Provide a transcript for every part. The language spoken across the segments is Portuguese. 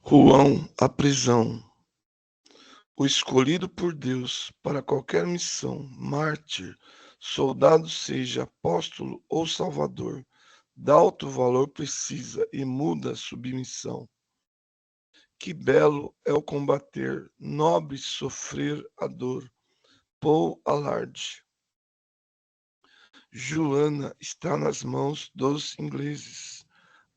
João, a prisão. O escolhido por Deus para qualquer missão, mártir, soldado seja, apóstolo ou salvador, dá alto valor precisa e muda a submissão. Que belo é o combater, nobre sofrer a dor. Paul Allard. Joana está nas mãos dos ingleses,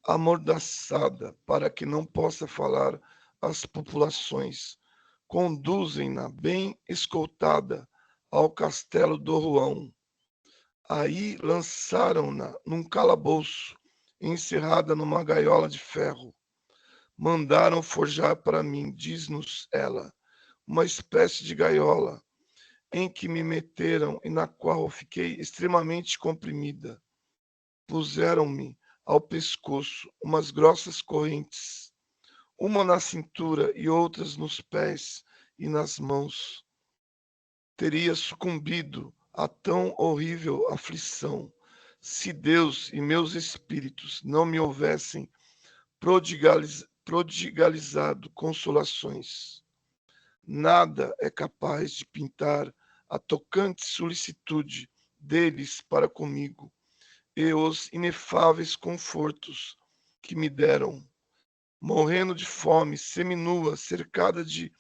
amordaçada para que não possa falar às populações. Conduzem-na bem escoltada ao castelo do João. Aí lançaram-na num calabouço, encerrada numa gaiola de ferro. Mandaram forjar para mim, diz-nos ela, uma espécie de gaiola em que me meteram e na qual fiquei extremamente comprimida. Puseram-me ao pescoço umas grossas correntes, uma na cintura e outras nos pés e nas mãos. Teria sucumbido a tão horrível aflição se Deus e meus espíritos não me houvessem prodigalizado consolações. Nada é capaz de pintar a tocante solicitude deles para comigo e os inefáveis confortos que me deram. Morrendo de fome, seminua, cercada de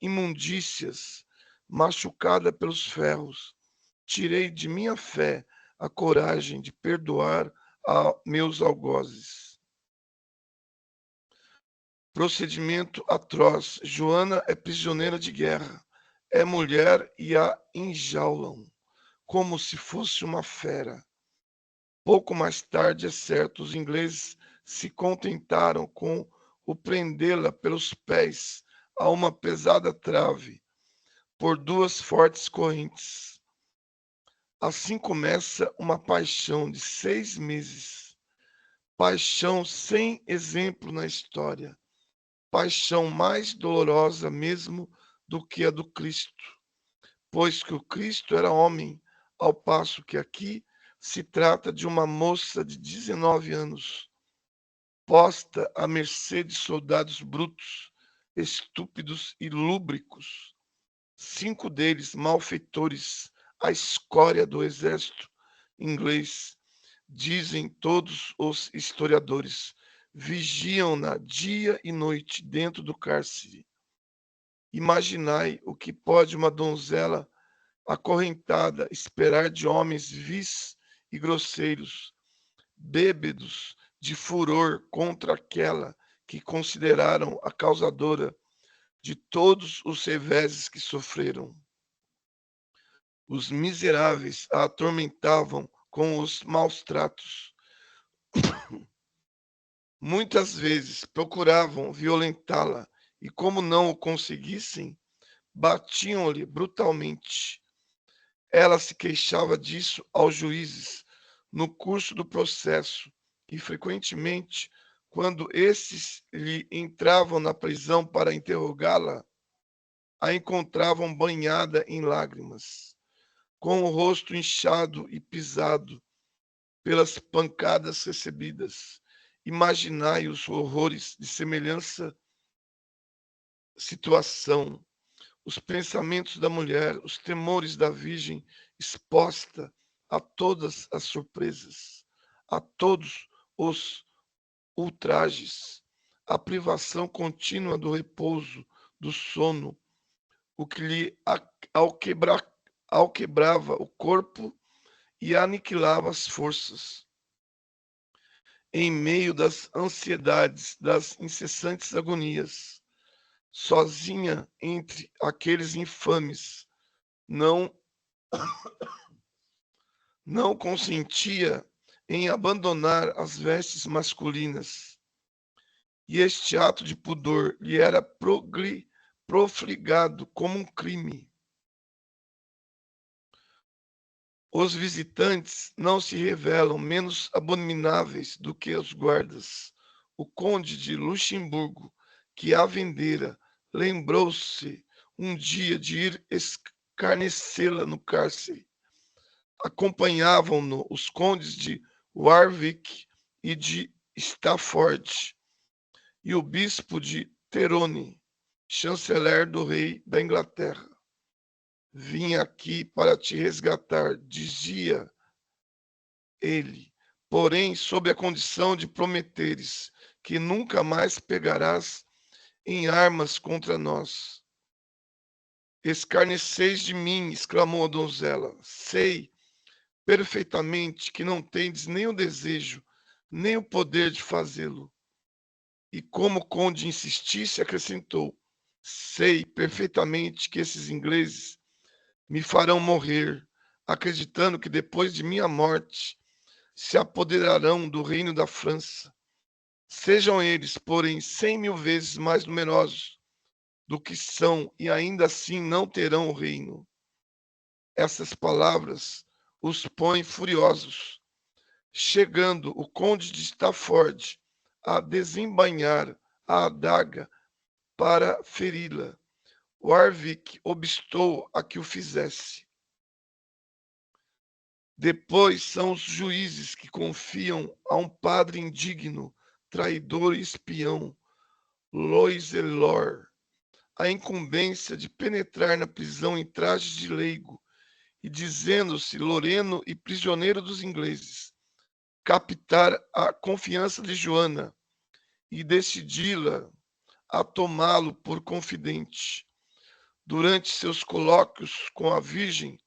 imundícias, machucada pelos ferros, tirei de minha fé a coragem de perdoar a meus algozes. Procedimento atroz. Joana é prisioneira de guerra. É mulher e a enjaulam, como se fosse uma fera. Pouco mais tarde, é certo, os ingleses se contentaram com o prendê-la pelos pés a uma pesada trave, por duas fortes correntes. Assim começa uma paixão de 6 meses. Paixão sem exemplo na história. Paixão mais dolorosa mesmo do que a do Cristo, pois que o Cristo era homem, ao passo que aqui se trata de uma moça de 19 anos, posta à mercê de soldados brutos, estúpidos e lúbricos, 5 deles malfeitores, a escória do exército inglês, dizem todos os historiadores, vigiam-na dia e noite dentro do cárcere. Imaginai o que pode uma donzela acorrentada esperar de homens vis e grosseiros, bêbedos de furor contra aquela que consideraram a causadora de todos os reveses que sofreram. Os miseráveis a atormentavam com os maus tratos. Muitas vezes procuravam violentá-la e, como não o conseguissem, batiam-lhe brutalmente. Ela se queixava disso aos juízes no curso do processo e, frequentemente, quando esses lhe entravam na prisão para interrogá-la, a encontravam banhada em lágrimas, com o rosto inchado e pisado pelas pancadas recebidas. Imaginai os horrores de semelhança situação, os pensamentos da mulher, os temores da virgem exposta a todas as surpresas, a todos os ultrajes, a privação contínua do repouso, do sono, o que lhe alquebrava o corpo e aniquilava as forças. Em meio das ansiedades, das incessantes agonias, sozinha entre aqueles infames, não não consentia em abandonar as vestes masculinas, e este ato de pudor lhe era profligado como um crime. Os visitantes não se revelam menos abomináveis do que os guardas. O conde de Luxemburgo, que a vendera, lembrou-se um dia de ir escarnecê-la no cárcere. Acompanhavam-no os condes de Warwick e de Stafford, e o bispo de Terone, chanceler do rei da Inglaterra. Vim aqui para te resgatar, dizia ele, porém sob a condição de prometeres que nunca mais pegarás em armas contra nós. Escarneceis de mim, exclamou a donzela. Sei perfeitamente que não tendes nem o desejo, nem o poder de fazê-lo. E como o conde insistisse, acrescentou: sei perfeitamente que esses ingleses me farão morrer, acreditando que depois de minha morte se apoderarão do reino da França. Sejam eles, porém, 100.000 vezes mais numerosos do que são, e ainda assim não terão o reino. Essas palavras os põem furiosos. Chegando o conde de Stafford a desembainhar a adaga para feri-la, Warwick obstou a que o fizesse. Depois são os juízes que confiam a um padre indigno, traidor e espião, Loiselor, a incumbência de penetrar na prisão em trajes de leigo e, dizendo-se loreno e prisioneiro dos ingleses, captar a confiança de Joana e decidi-la a tomá-lo por confidente. Durante seus colóquios com a Virgem,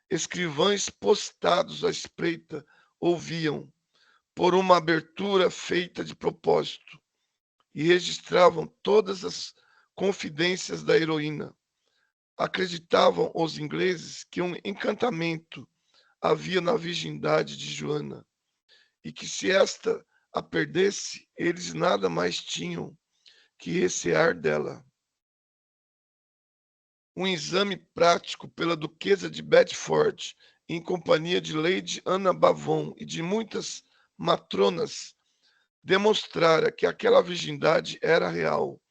escrivães postados à espreita ouviam, por uma abertura feita de propósito, e registravam todas as confidências da heroína. Acreditavam os ingleses que um encantamento havia na virgindade de Joana, e que se esta a perdesse, eles nada mais tinham que recear dela. Um exame prático pela duquesa de Bedford, em companhia de Lady Anna Bavon e de muitas matronas, demonstrara que aquela virgindade era real,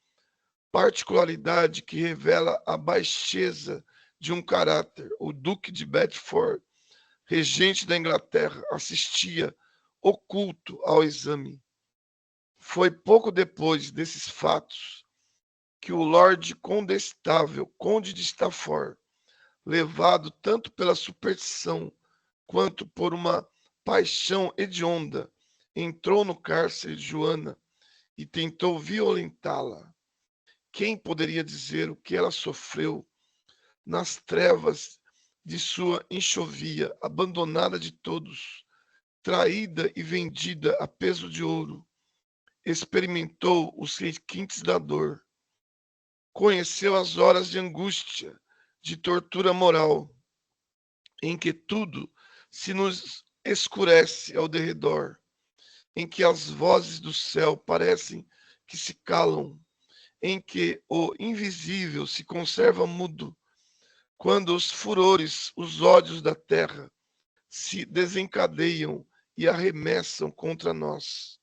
particularidade que revela a baixeza de um caráter. O duque de Bedford, regente da Inglaterra, assistia oculto ao exame. Foi pouco depois desses fatos que o Lord Condestável, Conde de Stafford, levado tanto pela superstição quanto por uma paixão hedionda, entrou no cárcere de Joana e tentou violentá-la. Quem poderia dizer o que ela sofreu nas trevas de sua enxovia, abandonada de todos, traída e vendida a peso de ouro? Experimentou os requintes da dor, conheceu as horas de angústia, de tortura moral, em que tudo se nos escurece ao derredor, em que as vozes do céu parecem que se calam, em que o invisível se conserva mudo, quando os furores, os ódios da terra se desencadeiam e arremessam contra nós.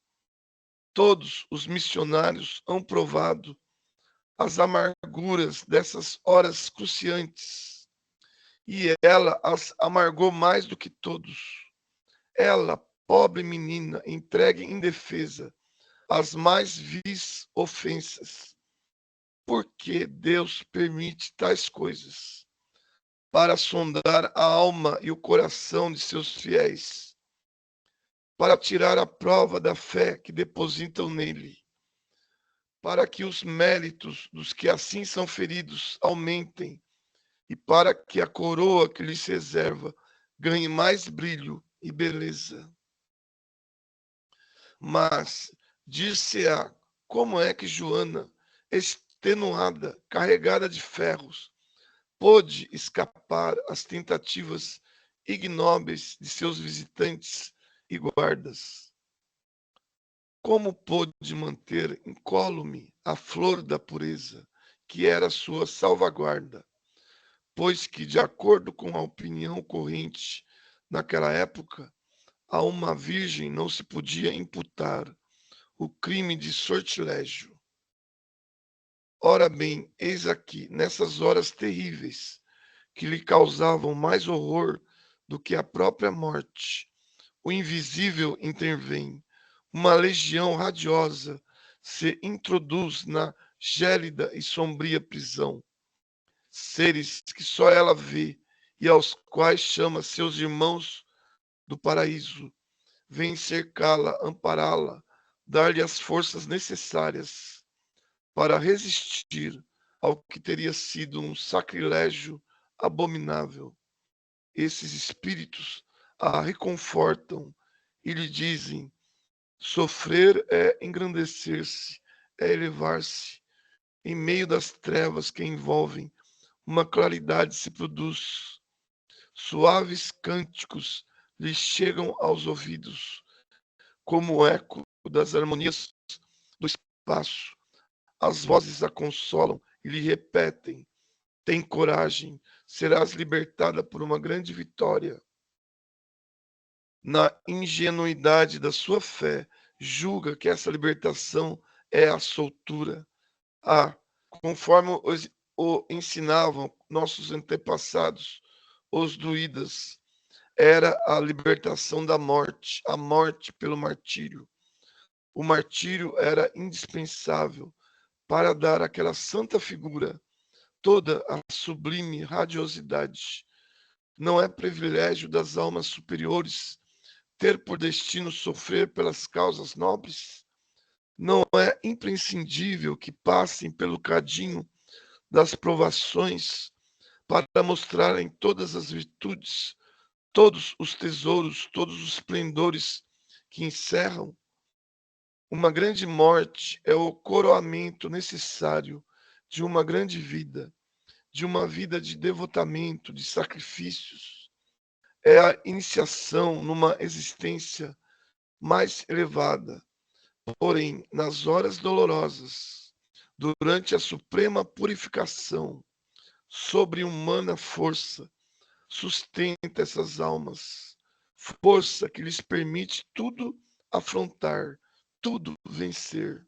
Todos os missionários hão provado as amarguras dessas horas cruciantes, e ela as amargou mais do que todos. Ela, pobre menina, entregue indefesa às mais vis ofensas. Por que Deus permite tais coisas? Para sondar a alma e o coração de seus fiéis, para tirar a prova da fé que depositam nele, para que os méritos dos que assim são feridos aumentem e para que a coroa que lhes reserva ganhe mais brilho e beleza. Mas dir-se-á, como é que Joana, extenuada, carregada de ferros, pôde escapar às tentativas ignóbeis de seus visitantes e guardas? Como pôde manter incólume a flor da pureza, que era sua salvaguarda? Pois que, de acordo com a opinião corrente naquela época, a uma virgem não se podia imputar o crime de sortilégio. Ora bem, eis aqui, nessas horas terríveis, que lhe causavam mais horror do que a própria morte, o invisível intervém, uma legião radiosa se introduz na gélida e sombria prisão. Seres que só ela vê e aos quais chama seus irmãos do paraíso. Vem cercá-la, ampará-la, dar-lhe as forças necessárias para resistir ao que teria sido um sacrilégio abominável. Esses espíritos a reconfortam e lhe dizem: sofrer é engrandecer-se, é elevar-se. Em meio das trevas que envolvem, uma claridade se produz. Suaves cânticos lhe chegam aos ouvidos, como o eco das harmonias do espaço. As vozes a consolam e lhe repetem: tem coragem, serás libertada por uma grande vitória. Na ingenuidade da sua fé, julga que essa libertação é a soltura. Ah, conforme o ensinavam nossos antepassados, os druidas, era a libertação da morte, a morte pelo martírio. O martírio era indispensável para dar àquela santa figura toda a sublime radiosidade. Não é privilégio das almas superiores ter por destino sofrer pelas causas nobres? Não é imprescindível que passem pelo cadinho das provações para mostrarem todas as virtudes, todos os tesouros, todos os esplendores que encerram? Uma grande morte é o coroamento necessário de uma grande vida, de uma vida de devotamento, de sacrifícios. É a iniciação numa existência mais elevada. Porém, nas horas dolorosas, durante a suprema purificação, sobre-humana força sustenta essas almas, força que lhes permite tudo afrontar, tudo vencer.